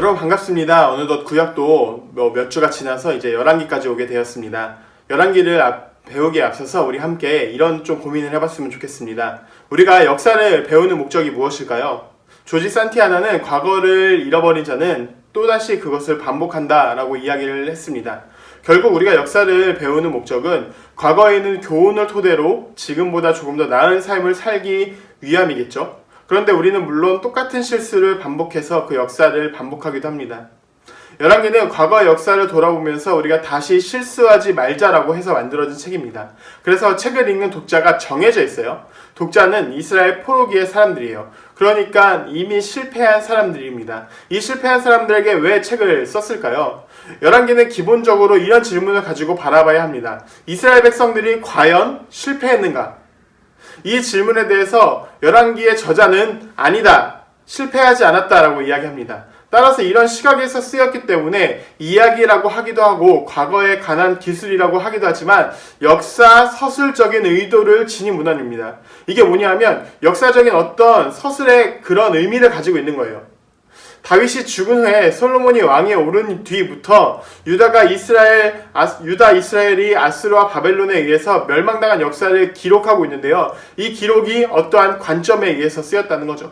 여러분 반갑습니다. 어느덧 구약도 몇 주가 지나서 이제 열왕기까지 오게 되었습니다. 열왕기를 배우기에 앞서서 우리 함께 이런 좀 고민을 해봤으면 좋겠습니다. 우리가 역사를 배우는 목적이 무엇일까요? 조지 산티아나는 과거를 잃어버린 자는 또다시 그것을 반복한다 라고 이야기를 했습니다. 결국 우리가 역사를 배우는 목적은 과거에 있는 교훈을 토대로 지금보다 조금 더 나은 삶을 살기 위함이겠죠. 그런데 우리는 물론 똑같은 실수를 반복해서 그 역사를 반복하기도 합니다. 열왕기는 과거의 역사를 돌아보면서 우리가 다시 실수하지 말자라고 해서 만들어진 책입니다. 그래서 책을 읽는 독자가 정해져 있어요. 독자는 이스라엘 포로기의 사람들이에요. 그러니까 이미 실패한 사람들입니다. 이 실패한 사람들에게 왜 책을 썼을까요? 열왕기는 기본적으로 이런 질문을 가지고 바라봐야 합니다. 이스라엘 백성들이 과연 실패했는가? 이 질문에 대해서 열왕기의 저자는 아니다, 실패하지 않았다라고 이야기합니다. 따라서 이런 시각에서 쓰였기 때문에 이야기라고 하기도 하고 과거에 관한 기술이라고 하기도 하지만 역사 서술적인 의도를 지닌 문헌입니다. 이게 뭐냐면 역사적인 어떤 서술의 그런 의미를 가지고 있는 거예요. 다윗이 죽은 후에 솔로몬이 왕위에 오른 뒤부터 유다 이스라엘이 아수르와 바벨론에 의해서 멸망당한 역사를 기록하고 있는데요. 이 기록이 어떠한 관점에 의해서 쓰였다는 거죠.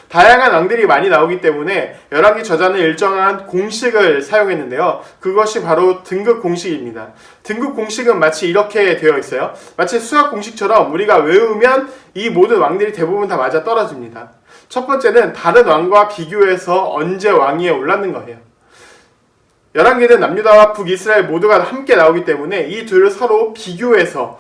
다양한 왕들이 많이 나오기 때문에 열왕기 저자는 일정한 공식을 사용했는데요. 그것이 바로 등급 공식입니다. 등급 공식은 마치 이렇게 되어 있어요. 마치 수학 공식처럼 우리가 외우면 이 모든 왕들이 대부분 다 맞아 떨어집니다. 첫 번째는 다른 왕과 비교해서 언제 왕위에 올랐는 거예요. 열왕기는 남유다와 북이스라엘 모두가 함께 나오기 때문에 이 둘을 서로 비교해서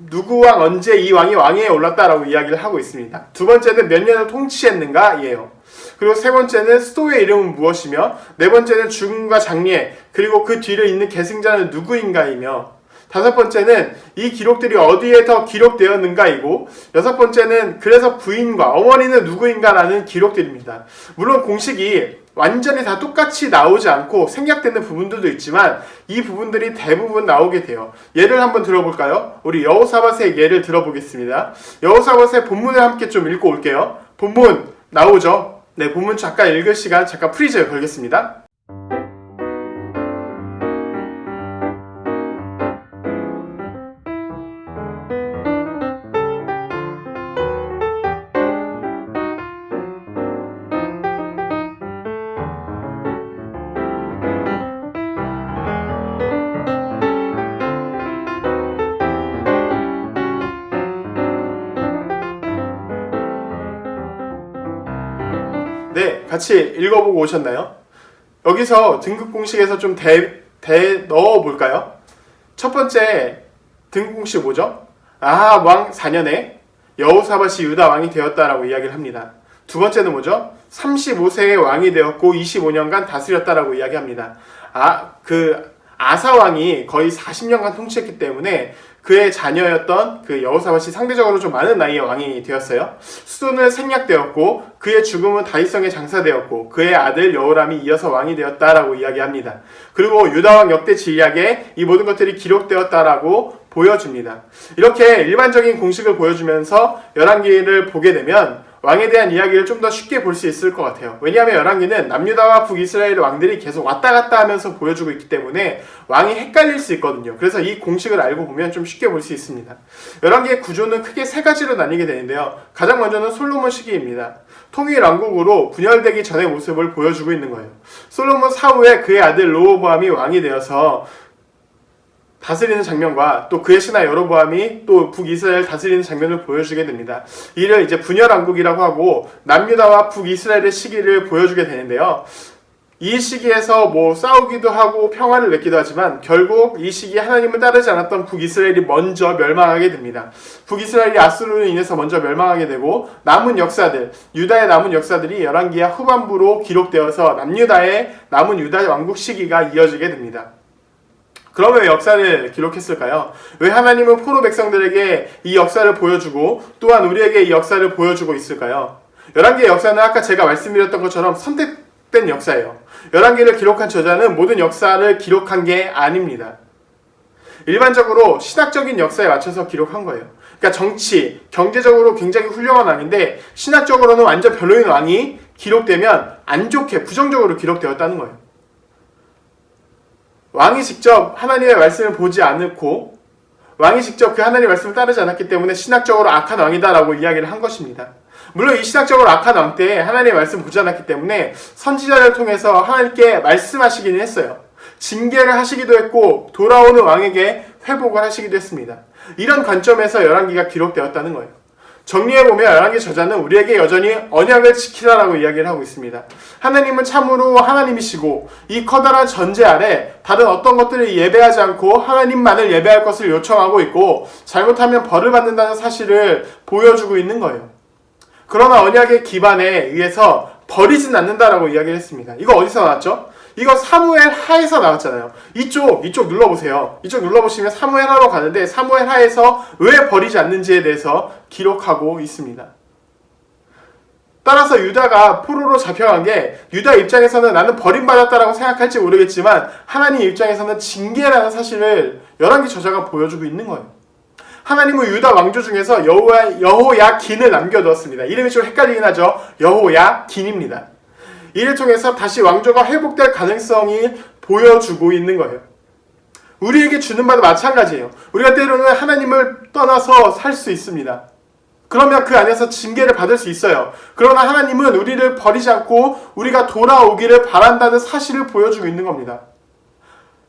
누구 왕 언제 이 왕이 왕위에 올랐다라고 이야기를 하고 있습니다. 두 번째는 몇 년을 통치했는가 예요. 그리고 세 번째는 수도의 이름은 무엇이며 네 번째는 죽음과 장례 그리고 그 뒤를 잇는 계승자는 누구인가이며 다섯 번째는 이 기록들이 어디에 더 기록되었는가이고 여섯 번째는 그래서 부인과 어머니는 누구인가라는 기록들입니다. 물론 공식이 완전히 다 똑같이 나오지 않고 생략되는 부분들도 있지만 이 부분들이 대부분 나오게 돼요. 예를 한번 들어볼까요? 우리 여호사밧의 예를 들어보겠습니다. 여호사밧의 본문을 함께 좀 읽고 올게요. 본문 나오죠? 네, 본문 잠깐 읽을 시간 잠깐 프리즈 걸겠습니다. 네, 같이 읽어보고 오셨나요? 여기서 등급 공식에서 좀 넣어볼까요? 첫 번째 등급 공식 뭐죠? 왕 4년에 여호사밧이 유다 왕이 되었다라고 이야기를 합니다. 두 번째는 뭐죠? 35세의 왕이 되었고 25년간 다스렸다라고 이야기합니다. 아사 왕이 거의 40년간 통치했기 때문에 그의 자녀였던 그 여호사밧이 상대적으로 좀 많은 나이에 왕이 되었어요. 수도는 생략되었고 그의 죽음은 다윗성에 장사되었고 그의 아들 여호람이 이어서 왕이 되었다라고 이야기합니다. 그리고 유다왕 역대 지략에 이 모든 것들이 기록되었다라고 보여줍니다. 이렇게 일반적인 공식을 보여주면서 열왕기를 보게 되면 왕에 대한 이야기를 좀 더 쉽게 볼 수 있을 것 같아요. 왜냐하면 열왕기는 남유다와 북이스라엘 왕들이 계속 왔다 갔다 하면서 보여주고 있기 때문에 왕이 헷갈릴 수 있거든요. 그래서 이 공식을 알고 보면 좀 쉽게 볼 수 있습니다. 열왕기의 구조는 크게 세 가지로 나뉘게 되는데요. 가장 먼저는 솔로몬 시기입니다. 통일 왕국으로 분열되기 전의 모습을 보여주고 있는 거예요. 솔로몬 사후에 그의 아들 르호보암이 왕이 되어서 다스리는 장면과 또 그의 신하 여로보암이 또 북이스라엘 다스리는 장면을 보여주게 됩니다. 이를 이제 분열왕국이라고 하고 남유다와 북이스라엘의 시기를 보여주게 되는데요. 이 시기에서 싸우기도 하고 평화를 맺기도 하지만 결국 이 시기에 하나님을 따르지 않았던 북이스라엘이 먼저 멸망하게 됩니다. 북이스라엘이 아수르로 인해서 먼저 멸망하게 되고 남은 역사들, 유다의 남은 역사들이 열왕기하 후반부로 기록되어서 남유다의 남은 유다 왕국 시기가 이어지게 됩니다. 그러면 왜 역사를 기록했을까요? 왜 하나님은 포로 백성들에게 이 역사를 보여주고 또한 우리에게 이 역사를 보여주고 있을까요? 열왕기의 역사는 아까 제가 말씀드렸던 것처럼 선택된 역사예요. 열왕기를 기록한 저자는 모든 역사를 기록한 게 아닙니다. 일반적으로 신학적인 역사에 맞춰서 기록한 거예요. 그러니까 정치, 경제적으로 굉장히 훌륭한 왕인데 신학적으로는 완전 별로인 왕이 기록되면 안 좋게 부정적으로 기록되었다는 거예요. 왕이 직접 하나님의 말씀을 보지 않고 왕이 직접 그 하나님의 말씀을 따르지 않았기 때문에 신학적으로 악한 왕이다라고 이야기를 한 것입니다. 물론 이 신학적으로 악한 왕 때 하나님의 말씀을 보지 않았기 때문에 선지자를 통해서 하나님께 말씀하시기는 했어요. 징계를 하시기도 했고 돌아오는 왕에게 회복을 하시기도 했습니다. 이런 관점에서 열왕기가 기록되었다는 거예요. 정리해보면 열왕기 저자는 우리에게 여전히 언약을 지키라라고 이야기를 하고 있습니다. 하나님은 참으로 하나님이시고 이 커다란 전제 아래 다른 어떤 것들을 예배하지 않고 하나님만을 예배할 것을 요청하고 있고 잘못하면 벌을 받는다는 사실을 보여주고 있는 거예요. 그러나 언약의 기반에 의해서 버리진 않는다라고 이야기를 했습니다. 이거 어디서 나왔죠? 이거 사무엘 하에서 나왔잖아요. 이쪽 눌러보세요. 이쪽 눌러보시면 사무엘 하로 가는데 사무엘 하에서 왜 버리지 않는지에 대해서 기록하고 있습니다. 따라서 유다가 포로로 잡혀간 게 유다 입장에서는 나는 버림받았다라고 생각할지 모르겠지만 하나님 입장에서는 징계라는 사실을 열왕기 저자가 보여주고 있는 거예요. 하나님은 유다 왕조 중에서 여호야긴을 남겨두었습니다. 이름이 좀 헷갈리긴 하죠. 여호야긴입니다. 이를 통해서 다시 왕조가 회복될 가능성이 보여주고 있는 거예요. 우리에게 주는 바도 마찬가지예요. 우리가 때로는 하나님을 떠나서 살 수 있습니다. 그러면 그 안에서 징계를 받을 수 있어요. 그러나 하나님은 우리를 버리지 않고 우리가 돌아오기를 바란다는 사실을 보여주고 있는 겁니다.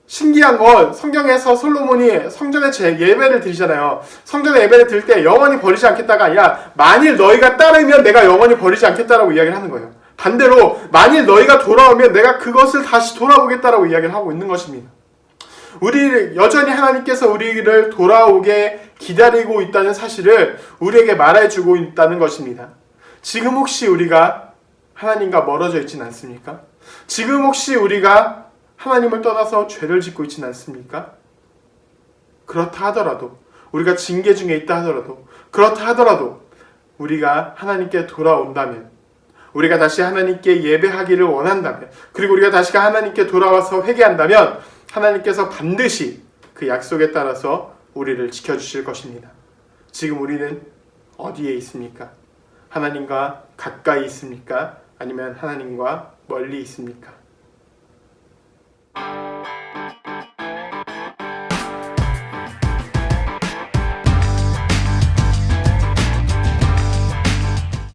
신기한 건 성경에서 솔로몬이 성전에 예배를 드리잖아요. 성전에 예배를 드릴 때 영원히 버리지 않겠다가 아니라 만일 너희가 따르면 내가 영원히 버리지 않겠다라고 이야기를 하는 거예요. 반대로 만일 너희가 돌아오면 내가 그것을 다시 돌아보겠다라고 이야기를 하고 있는 것입니다. 여전히 하나님께서 우리를 돌아오게 기다리고 있다는 사실을 우리에게 말해주고 있다는 것입니다. 지금 혹시 우리가 하나님과 멀어져 있진 않습니까? 지금 혹시 우리가 하나님을 떠나서 죄를 짓고 있진 않습니까? 그렇다 하더라도 우리가 징계 중에 있다 하더라도 그렇다 하더라도 우리가 하나님께 돌아온다면 우리가 다시 하나님께 예배하기를 원한다면 그리고 우리가 다시 하나님께 돌아와서 회개한다면 하나님께서 반드시 그 약속에 따라서 우리를 지켜주실 것입니다. 지금 우리는 어디에 있습니까? 하나님과 가까이 있습니까? 아니면 하나님과 멀리 있습니까?